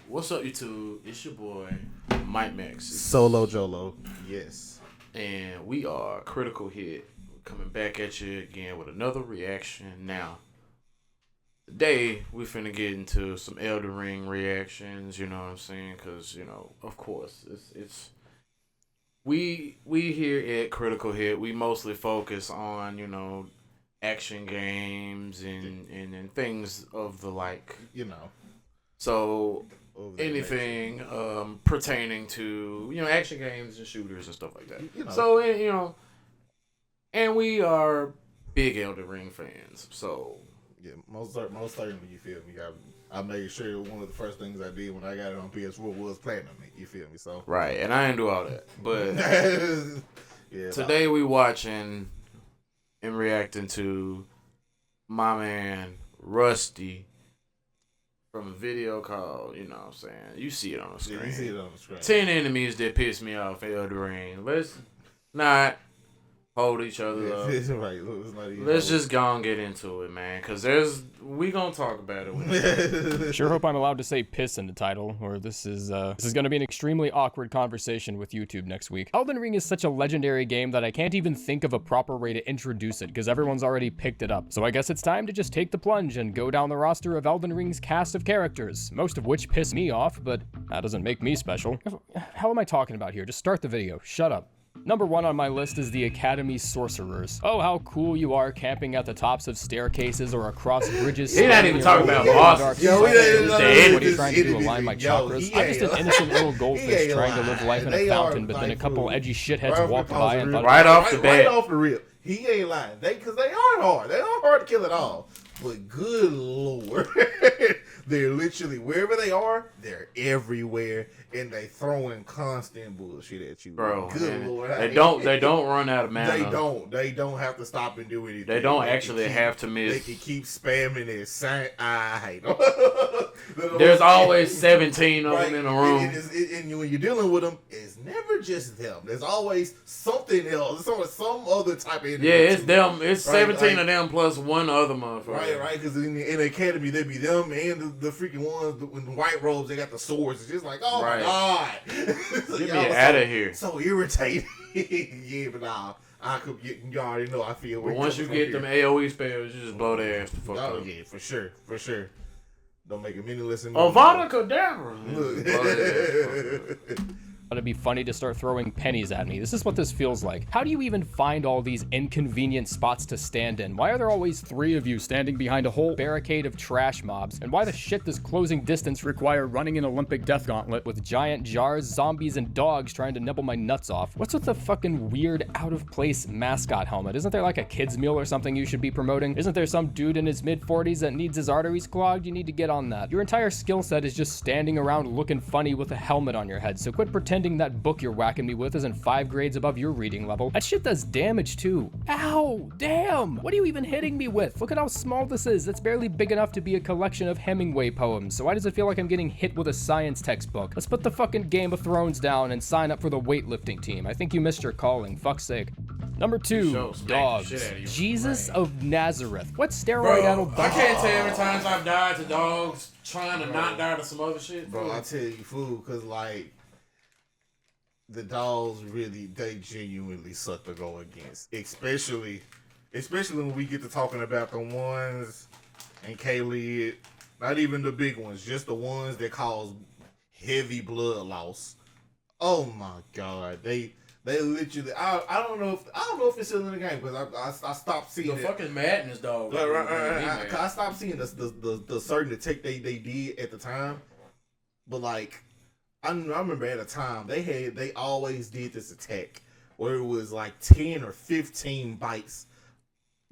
What's up, YouTube? It's your boy, Mike Max. Solo Jolo. Yes. And we are Critical Hit. Coming back at you again with another reaction. Now, today, we finna get into some Elden Ring reactions, you know what I'm saying? Because, of course, it's we here at Critical Hit, we mostly focus on, action games and things of the like. So anything pertaining to action games and shooters and stuff like that. So and we are big Elden Ring fans. So yeah, most certainly, you feel me. I made sure one of the first things I did when I got it on PS4 was platinum it. You feel me? So right, and I didn't do all that, but yeah. Today we watching and reacting to my man Rusty. From a video called, you know what I'm saying? You see it on the screen. Yeah, you see it on the screen. 10 enemies that piss me off in Elden Ring. Let's not hold each other up. Right. Let's just go and get into it, man. Because we going to talk about it. Sure hope I'm allowed to say piss in the title, or this is going to be an extremely awkward conversation with YouTube next week. Elden Ring is such a legendary game that I can't even think of a proper way to introduce it, because everyone's already picked it up. So I guess it's time to just take the plunge and go down the roster of Elden Ring's cast of characters, most of which piss me off, but that doesn't make me special. How am I talking about here? Just start the video. Shut up. Number 1 on my list is the Academy Sorcerers. Oh, how cool you are camping at the tops of staircases or across bridges. He's not even talking about bosses. What are you trying to do, align my chakras? I'm just an innocent little goldfish trying to live life in a fountain, but then a couple edgy shitheads walked by and thought... Right off the bat. Right off the rip. He ain't lying. Because they are hard. They are hard to kill at all. But good lord. They're literally, wherever they are, they're everywhere, and they throwing constant bullshit at you. Bro, good man. lord. They don't run out of mana. They don't have to stop and do anything. They don't actually have to miss. They can keep spamming it. I hate them. There's always 17 of them in a room. And when you're dealing with them, it's never just them. There's always something else. There's always some other type of enemy. Yeah, it's them. It's 17 of them plus one other motherfucker. Right, because in the academy, they be them and the freaking ones with the white robes, they got the swords. It's just like, oh my god. So get me out of here. So irritating. Yeah, but nah. You already know I feel. But once you get them AoE spells, you just blow their ass the fuck up. Oh yeah, for sure. Don't make them any less. Avada Kedavra. It'd be funny to start throwing pennies at me. This is what this feels like. How do you even find all these inconvenient spots to stand in? Why are there always 3 of you standing behind a whole barricade of trash mobs? And why the shit does closing distance require running an Olympic death gauntlet with giant jars, zombies, and dogs trying to nibble my nuts off? What's with the fucking weird, out-of-place mascot helmet? Isn't there like a kid's meal or something you should be promoting? Isn't there some dude in his mid-40s that needs his arteries clogged? You need to get on that. Your entire skill set is just standing around looking funny with a helmet on your head, so quit pretending that book you're whacking me with isn't 5 grades above your reading level. That shit does damage too. Ow! Damn! What are you even hitting me with? Look at how small this is. It's barely big enough to be a collection of Hemingway poems. So why does it feel like I'm getting hit with a science textbook? Let's put the fucking Game of Thrones down and sign up for the weightlifting team. I think you missed your calling. Fuck's sake. Number 2, dogs. Jesus of Nazareth. What steroid-addled dog? I can't tell every time I've died to dogs trying to not die to some other shit. Bro, I tell you, fool, because like, the dogs really, they genuinely suck to go against. Especially when we get to talking about the ones and Kaylee, not even the big ones, just the ones that cause heavy blood loss. Oh my god. They literally, I don't know if it's still in the game because I stopped seeing the fucking madness dog. I stopped seeing the certain attack they did at the time. But like, I remember at a time they always did this attack where it was like 10 or 15 bites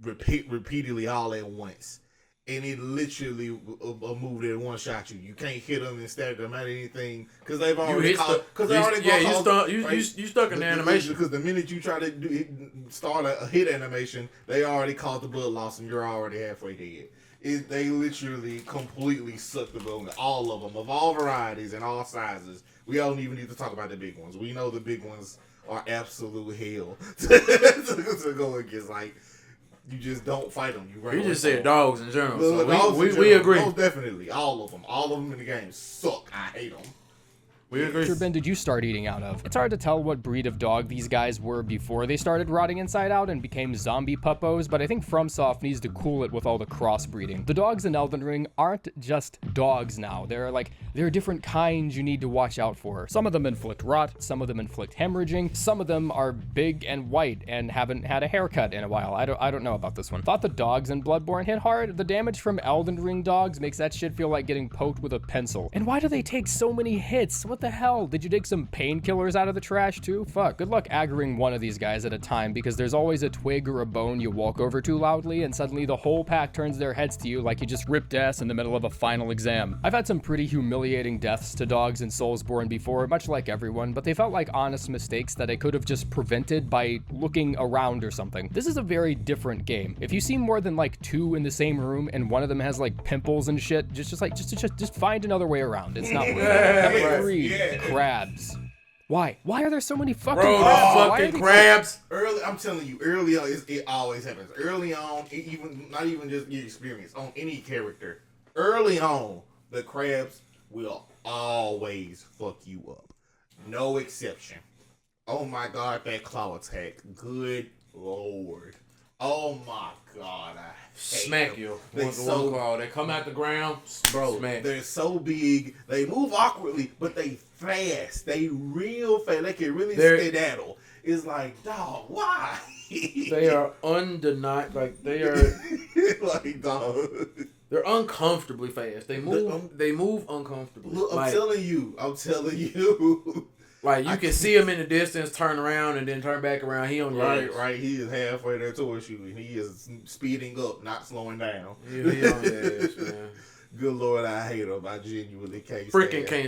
repeatedly all at once, and it literally a move that one shot you. You can't hit them and stab them at anything because they've already you stuck in the animation because the minute you try to start a hit animation, they already caused the blood loss and you're already halfway dead. They literally completely suck the bone. All of them, of all varieties and all sizes. We don't even need to talk about the big ones. We know the big ones are absolute hell to go against. Like, You just don't fight them. You just said dogs in general. The dogs So in we general, agree. most definitely, all of them in the game suck. I hate them. We agree. Ben, did you start eating out of? It's hard to tell what breed of dog these guys were before they started rotting inside out and became zombie puppos, but I think FromSoft needs to cool it with all the crossbreeding. The dogs in Elden Ring aren't just dogs now. There are different kinds you need to watch out for. Some of them inflict rot, some of them inflict hemorrhaging, some of them are big and white and haven't had a haircut in a while. I don't know about this one. Thought the dogs in Bloodborne hit hard. The damage from Elden Ring dogs makes that shit feel like getting poked with a pencil. And why do they take so many hits? What the hell? Did you dig some painkillers out of the trash too? Fuck. Good luck aggroing one of these guys at a time, because there's always a twig or a bone you walk over too loudly and suddenly the whole pack turns their heads to you like you just ripped ass in the middle of a final exam. I've had some pretty humiliating deaths to dogs in Soulsborne before, much like everyone, but they felt like honest mistakes that I could have just prevented by looking around or something. This is a very different game. If you see more than like 2 in the same room and one of them has like pimples and shit, just find another way around. It's not worth it. Number 3, crabs. Why? Why are there so many fucking crabs? Fucking crabs. I'm telling you, early on, it always happens. Early on, not even just your experience on any character. Early on, the crabs will always fuck you up. No exception. Oh my god, that claw attack. Good lord. Oh my god, I Smack you. They come out the ground, bro. Smack. They're so big. They move awkwardly, but they fast. They real fast. They can really skedaddle. It's like, dog, why? They are undeniable. Like they are. Like, dog. They're uncomfortably fast. They move uncomfortably. Look, I'm telling you. Like you can see him in the distance, turn around, and then turn back around. He on your ass. Right. He is halfway there towards you, and he is speeding up, not slowing down. Yeah, he on your ass, man. Good lord, I hate him. I genuinely can't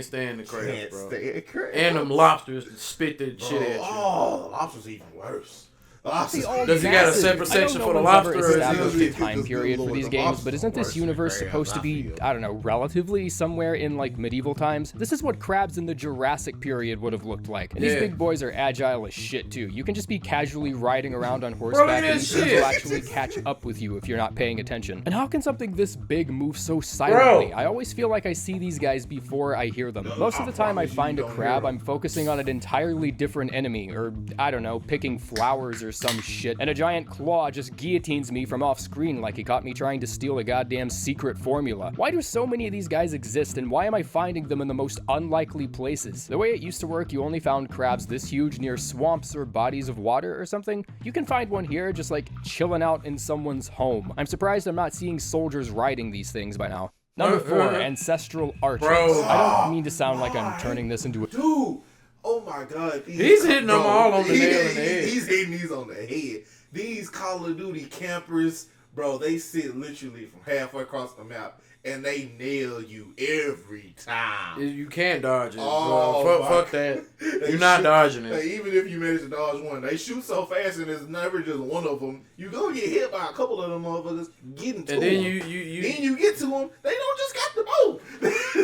stand the crabs, bro. Stand crabs. And them lobsters that spit that shit at you. Oh, lobsters even worse. Does he got a separate section for the lobster? Or established a time period for these games, but isn't this universe supposed to be, I don't know, relatively somewhere in like medieval times? This is what crabs in the Jurassic period would have looked like. And these big boys are agile as shit too. You can just be casually riding around on horseback and these things will actually catch up with you if you're not paying attention. And how can something this big move so silently? I always feel like I see these guys before I hear them. Most of the time I find a crab, I'm focusing on an entirely different enemy, or I don't know, picking flowers or some shit, and a giant claw just guillotines me from off screen like he caught me trying to steal a goddamn secret formula. Why do so many of these guys exist, and why am I finding them in the most unlikely places? The way it used to work, you only found crabs this huge near swamps or bodies of water or something. You can find one here just like chilling out in someone's home. I'm surprised I'm not seeing soldiers riding these things by now. Number 4, ancestral archers. I don't mean to sound like I'm turning this into a... Dude! Oh my god. He's hitting them all on the nail in the head. He's hitting these on the head. These Call of Duty campers, bro, they sit literally from halfway across the map and they nail you every time. You can't dodge it. Oh, fuck that. You're not dodging it. Even if you manage to dodge one, they shoot so fast and it's never just one of them. You gonna get hit by a couple of them motherfuckers getting to them. And then then you get to them, they don't just got the bow.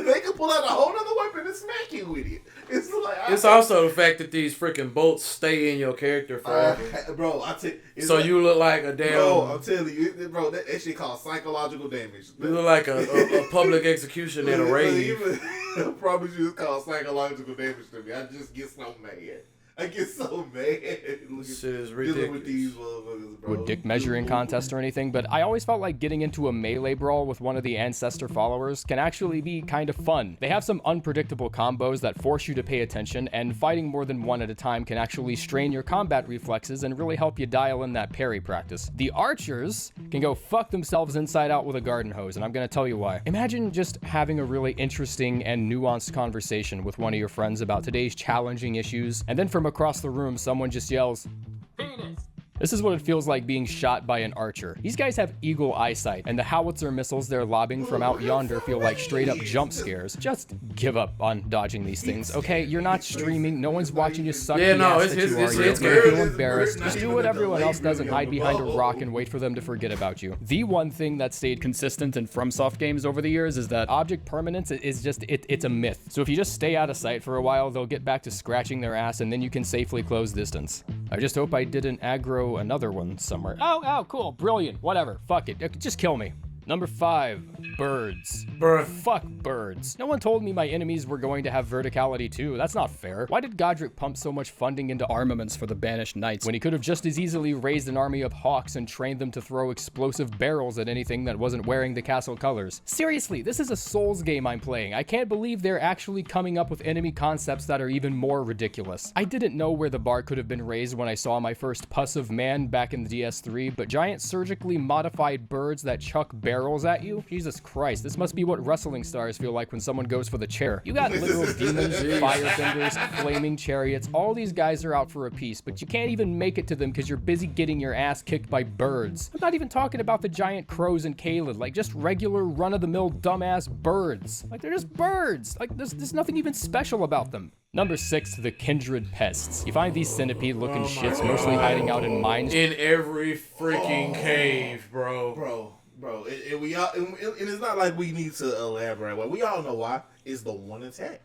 They can pull out a whole other weapon and smack you with it. It's also the fact that these freaking bolts stay in your character forever. Bro, so like, you look like a damn... Bro, I'm telling you, bro, that shit called psychological damage. You look like a public execution in a rave. I promise you it's called psychological damage to me. I just get so mad. I get so mad. This shit is ridiculous. With these motherfuckers, bro. With dick measuring contest or anything, but I always felt like getting into a melee brawl with one of the ancestor followers can actually be kind of fun. They have some unpredictable combos that force you to pay attention, and fighting more than one at a time can actually strain your combat reflexes and really help you dial in that parry practice. The archers can go fuck themselves inside out with a garden hose, and I'm gonna tell you why. Imagine just having a really interesting and nuanced conversation with one of your friends about today's challenging issues, and then from across the room, someone just yells, "Penis." This is what it feels like being shot by an archer. These guys have eagle eyesight, and the howitzer missiles they're lobbing from out yonder feel like straight up jump scares. Just give up on dodging these things, okay? You're not streaming, no one's watching you suck the ass that you are. You're gonna feel embarrassed. Just do what everyone else does and hide behind a rock and wait for them to forget about you. The one thing that stayed consistent in FromSoft games over the years is that object permanence is just, it's a myth. So if you just stay out of sight for a while, they'll get back to scratching their ass and then you can safely close distance. I just hope I didn't aggro also another one somewhere. Oh, cool, brilliant, whatever, fuck it, just kill me. Number 5, birds. Bruh. Fuck birds. No one told me my enemies were going to have verticality too. That's not fair. Why did Godric pump so much funding into armaments for the Banished Knights when he could have just as easily raised an army of hawks and trained them to throw explosive barrels at anything that wasn't wearing the castle colors? Seriously, this is a Souls game I'm playing. I can't believe they're actually coming up with enemy concepts that are even more ridiculous. I didn't know where the bar could have been raised when I saw my first Puss of Man back in the DS3, but giant surgically modified birds that chuck barrels at you? Jesus Christ, this must be what wrestling stars feel like when someone goes for the chair. You got literal demons, firebenders, flaming chariots, all these guys are out for a piece, but you can't even make it to them because you're busy getting your ass kicked by birds. I'm not even talking about the giant crows and Caelid, like just regular run-of-the-mill dumbass birds. Like they're just birds. Like there's nothing even special about them. Number 6, the kindred pests. You find these centipede-looking shits mostly hiding out in mines. In every freaking cave, bro. Bro, and we all, and it's not like we need to elaborate. Well, we all know why. It's the one attack.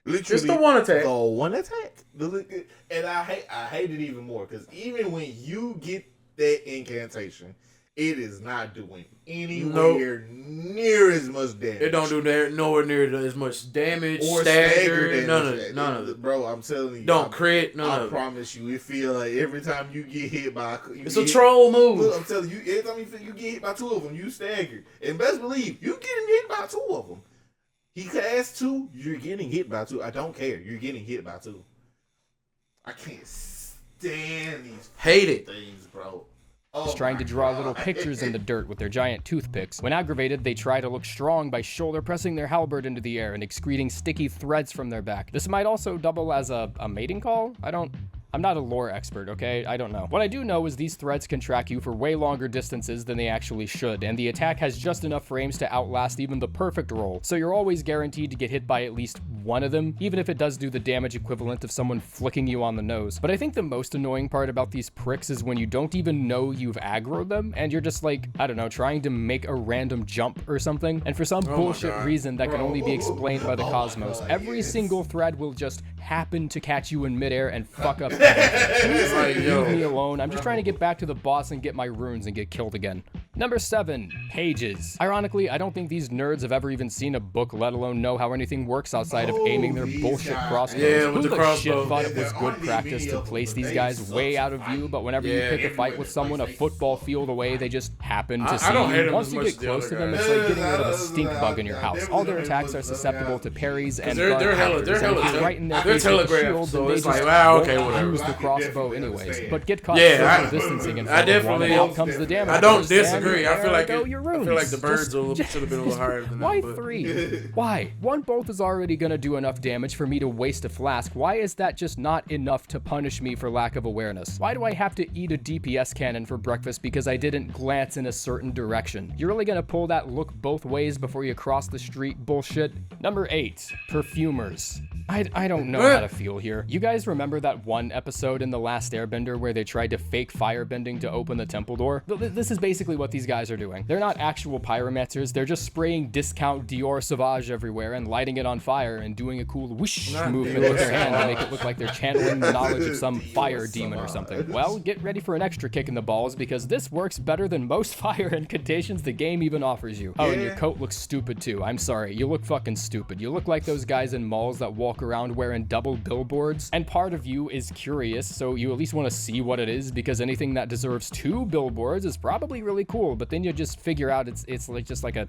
Literally, It's the one attack. The one attack. And I hate it even more because even when you get that incantation, it is not doing anywhere near as much damage. It don't do that nowhere near as much damage, or stagger, damage. none of it. Bro, I'm telling you. Don't crit, none of it. I promise you, it feel like every time you get hit by it's a troll move. Look, I'm telling you, every time you get hit by 2 of them, you stagger. And best believe, you getting hit by 2 of them. He casts 2, you're getting hit by 2. I don't care. You're getting hit by 2. I can't stand these things, bro. Trying to draw little pictures in the dirt with their giant toothpicks. When aggravated, they try to look strong by shoulder pressing their halberd into the air and excreting sticky threads from their back. This might also double as a mating call? I'm not a lore expert, okay? I don't know. What I do know is these threads can track you for way longer distances than they actually should, and the attack has just enough frames to outlast even the perfect roll, so you're always guaranteed to get hit by at least one of them, even if it does do the damage equivalent of someone flicking you on the nose. But I think the most annoying part about these pricks is when you don't even know you've aggroed them, and you're just like, I don't know, trying to make a random jump or something, and for some bullshit reason that can only be explained by the cosmos, every single thread will just happen to catch you in midair and fuck up. Leave me alone. I'm just trying to get back to the boss and get my runes and get killed again. Number 7, pages. Ironically, I don't think these nerds have ever even seen a book, let alone know how anything works outside of aiming their bullshit crossbows. Yeah, with Who the the crossbow. shit thought it was good practice to place these guys way out of view, but whenever you pick a fight with someone a football field away, they just happen to see I don't hate you. them Once as you much get as the close other to them, guys. it's like getting rid of a stink bug in your house. All their attacks are susceptible to parries and guard counters, and if you're right in their they're face with a telegraphed, shield, so then they it's just like, wow, okay, won't whatever. use the crossbow anyways. But get caught Yeah, social distancing in I front of one, and definitely- out comes the damage. I don't burst, and disagree. I feel there like go it, your I feel like the runes. birds Just- should have been a little higher than Why that. But 3? Why? 1 bolt is already gonna do enough damage for me to waste a flask. Why is that just not enough to punish me for lack of awareness? Why do I have to eat a DPS cannon for breakfast because I didn't glance in a certain direction? You're really gonna pull that look both ways before you cross the street bullshit? Number 8, perfumers. I don't know how to feel here. You guys remember that one episode in The Last Airbender where they tried to fake firebending to open the temple door? This is basically what these guys are doing. They're not actual pyromancers, they're just spraying discount Dior Sauvage everywhere and lighting it on fire and doing a cool whoosh movement with their hand to make it look like they're channeling the knowledge of some fire demon or something. Well, get ready for an extra kick in the balls because this works better than most fire incantations the game even offers you. Oh, and your coat looks stupid too. I'm sorry, you look fucking stupid. You look like those guys in malls that walk around wearing double billboards, and part of you is curious, so you at least want to see what it is because anything that deserves 2 billboards is probably really cool, but then you just figure out it's like just like a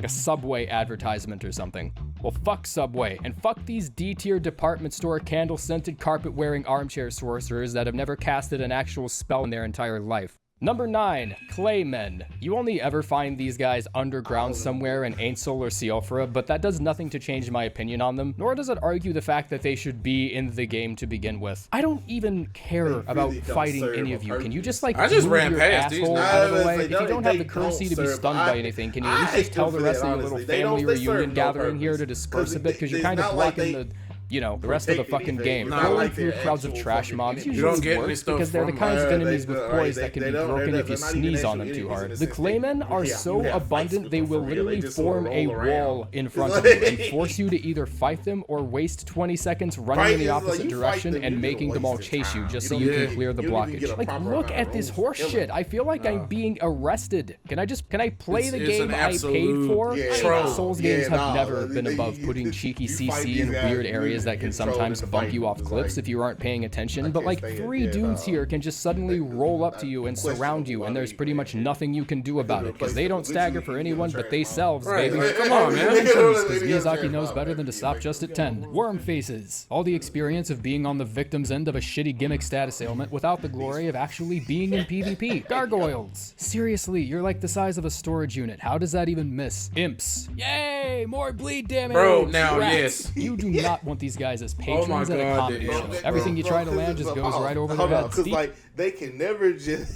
Subway advertisement or something. Well, fuck Subway, and fuck these D-tier department store candle-scented carpet-wearing armchair sorcerers that have never casted an actual spell in their entire life. Number 9, Claymen. You only ever find these guys underground somewhere in Ainsel or Siofra, but that does nothing to change my opinion on them, nor does it argue the fact that they should be in the game to begin with. I don't even care about fighting any of you. Can you just like I just move ran your past these asshole guys. out of the Nah, way? they If you don't- don't have the they courtesy to don't be serve- stunned by I- anything, can you I at least hate just tell them the for rest that, of your little honestly. They family serve reunion no gathering here purpose. to disperse a bit? Because you're It's kind of not like blocking you know, the rest of the fucking game. Nah, Rolling like through their crowds of actual trash fucking mobs enemies. You don't usually get any works stuff because they're the from kinds of them. enemies with Right, poise they- that can they be don't- broken they're if you not even sneeze on actual them too enemies in hard. the The sense that Claymen are you so have fights abundant with they them will for real. They literally just sort of form a roll around. wall in It's front like- of you and force you to either fight them or waste 20 seconds running Right, in the it's like opposite you fight direction them, and you making just them all wasting chase you time. just You so don't you even can clear the you don't even get blockage. a Like, proper look amount at of this rolls horse to kill shit. them. I feel like I'm being arrested. Can I play the It's game an I paid absolute for? Yeah, troll. Souls Yeah, games have nah, never been they- above you- putting cheeky you fight CC in these guys, weird you areas that really can get trolled sometimes into bump fighting. you off It's cliffs like, if you aren't paying attention. I But can't like stand it. 3 Yeah, dudes nah. here can just suddenly roll up to you and surround you, and there's pretty much nothing you can do about it because they don't stagger for anyone but they selves, Right, baby. like, come on, man. Because Miyazaki knows better than to stop just at 10. Worm faces. All the experience of being on the victim's end of a shitty gimmick status ailment without the glory of actually being in PvP. Gargoyles. Seriously, you're like the size of a storage unit. How does that even miss? Imps. Yay! More bleed damage! Bro, now, Rats. yes. You do not want these guys as Oh patrons my at a God, comedy they- show. bro, Everything you try to land just goes right over their heads. Because like they can never just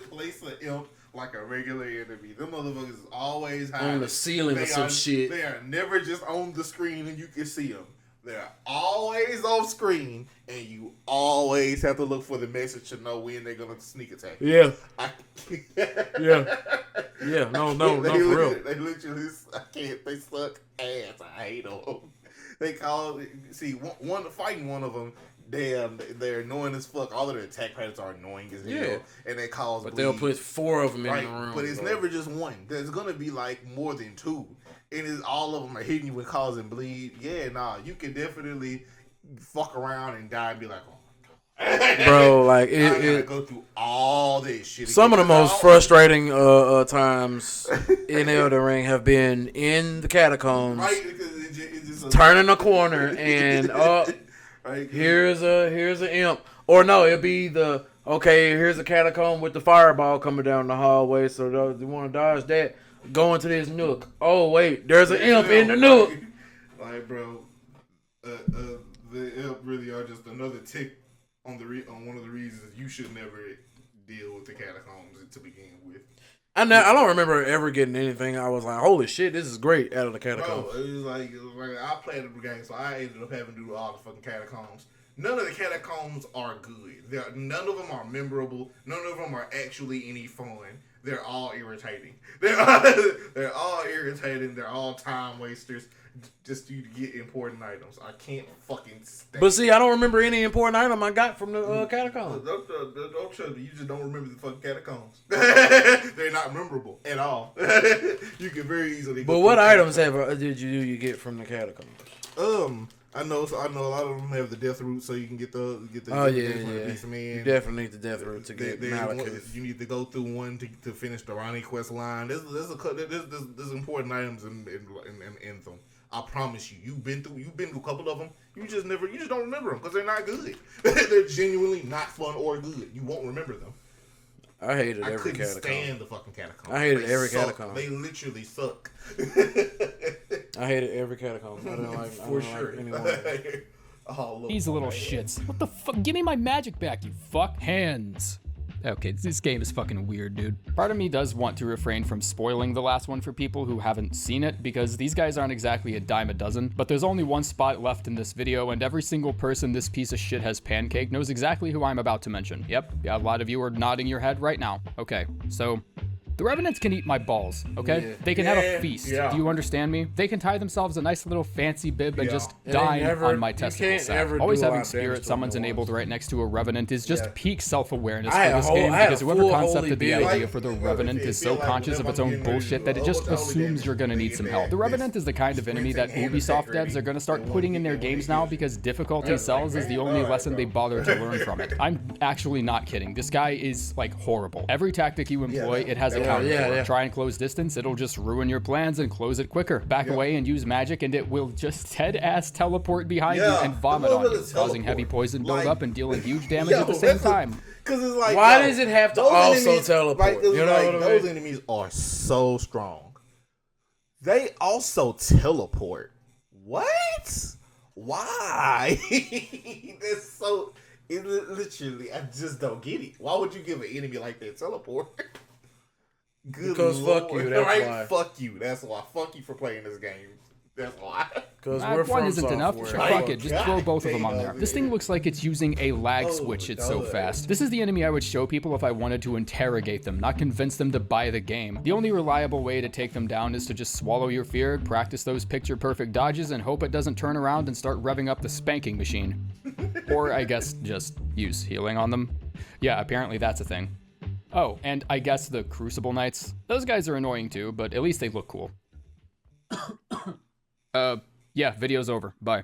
place an imp like a regular enemy. Them motherfuckers is always hiding On the ceiling or They some are- shit. They are never just on the screen and you can see them. They're always off screen, and you always have to look for the message to know when they're gonna sneak attack. Yeah, I, yeah, yeah. No, for real. They literally, I can't. They suck ass. I hate them. They call. See, one fighting one of them. They're annoying as fuck. All of their attack patterns are annoying as hell, Yeah. and they cause. But bleed. they'll put 4 of them in Right, the room. but it's bro. never just one. There's gonna be like more than 2, and it's all of them are hitting you and causing bleed. Yeah, nah, you can definitely fuck around and die and be like, oh, Bro, like I gotta it go through all this shit. some of again. the most All- frustrating times in Elden Ring have been in the catacombs, right? Because it's just turning a corner and right? here's an imp, or no, it'll be the here's a catacomb with the fireball coming down the hallway. So those you want to dodge that, go into this nook. Oh wait, there's an imp in the nook. Like, bro, the imp really are just another tick on on one of the reasons you should never deal with the catacombs to begin with. I don't remember ever getting anything. I was like, holy shit, this is great out of the catacombs. Bro, it was like I played the game, so I ended up having to do all the fucking catacombs. None of the catacombs are good. None of them are memorable. None of them are actually any fun. They're all irritating. They're all irritating. They're all time wasters. Just to get important items. I can't fucking stand. But see, I don't remember any important item I got from the catacombs. Don't trust me. You just don't remember the fucking catacombs. They're not memorable at all. You can very easily. But what items did you get from the catacombs? I know a lot of them have the death root, so you can get the. Oh yeah. Beast man. You definitely need the death root to get Malekith. You need to go through one to finish the Ronnie quest line. There's important items in them. I promise you, you've been through a couple of them. You just don't remember them because they're not good. They're genuinely not fun or good. You won't remember them. I hated I every couldn't catacomb. stand the fucking catacombs. I hated They every suck. catacomb. They literally suck. I hated every catacomb. I didn't like For sure. Like anyone. Oh, look. These little shits. What the fuck? Give me my magic back, you fuck. Hands. Okay, this game is fucking weird, dude. Part of me does want to refrain from spoiling the last one for people who haven't seen it, because these guys aren't exactly a dime a dozen, but there's only one spot left in this video, and every single person this piece of shit has pancaked knows exactly who I'm about to mention. Yep, yeah, a lot of you are nodding your head right now. Okay, so the Revenants can eat my balls, okay? Yeah. They can have a Yeah, feast. yeah. Do you understand me? They can tie themselves a nice little fancy bib and Yeah. just And dine never- on my you testicle can't sack. ever Always do a lot having of damage spirit to summons them at enabled once. right next to a Revenant is just Yeah. peak self-awareness I for had a this whole- game, I had because a whoever full concepted holy the beard. idea for the Revenant is so conscious of its own bullshit that it just assumes you're gonna need some help. The Revenant is the kind of enemy that Ubisoft devs are gonna start putting in their games now because difficulty sells is the only lesson they bother to learn from it. I'm actually not kidding. This guy is like horrible. Every tactic you employ, it has a counter for. yeah. Try and close distance, it'll just ruin your plans and close it quicker. Back away and use magic and it will just dead-ass teleport behind you Yeah, and vomit I on love you, it, causing teleport. heavy poison Like- buildup and dealing huge damage at the same time. Because it's like, Why does it have to those also teleport? Like, You know what I those mean? enemies are so strong. They also teleport. What? Why? That's so. Literally, I just don't get it. Why would you give an enemy like that teleport? Good Because fuck Lord. you, that's right? why. Fuck you. That's why. Fuck you for playing this game. That's why. Because we're one from isn't enough. software. Fuck it, just throw both of them on there. This thing looks like it's using a lag switch, it's so fast. This is the enemy I would show people if I wanted to interrogate them, not convince them to buy the game. The only reliable way to take them down is to just swallow your fear, practice those picture-perfect dodges, and hope it doesn't turn around and start revving up the spanking machine. Or, I guess, just use healing on them. Yeah, apparently that's a thing. Oh, and I guess the Crucible Knights. Those guys are annoying too, but at least they look cool. Yeah, video's over. Bye.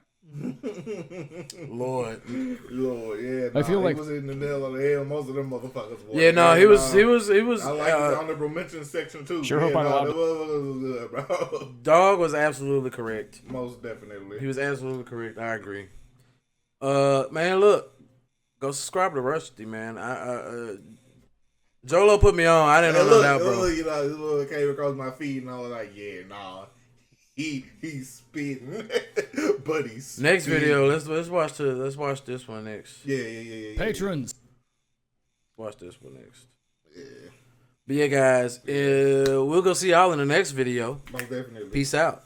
Lord, yeah. I feel like he was in the middle of the hell. Most of them motherfuckers were. yeah, no, he was. I like the honorable mention section too. Sure hope I'm allowed that was good, bro. Dog was absolutely correct. Most definitely. He was absolutely correct. I agree. Man, look, go subscribe to Rusty, man. Jolo put me on. I didn't know that, bro. You know, this little came across my feed, and I was like, yeah, nah. He's spitting, but he's next video. Let's watch this one next. Yeah. patrons. Watch this one next. Yeah. But yeah, guys, we'll go see y'all in the next video. Most definitely. Peace out.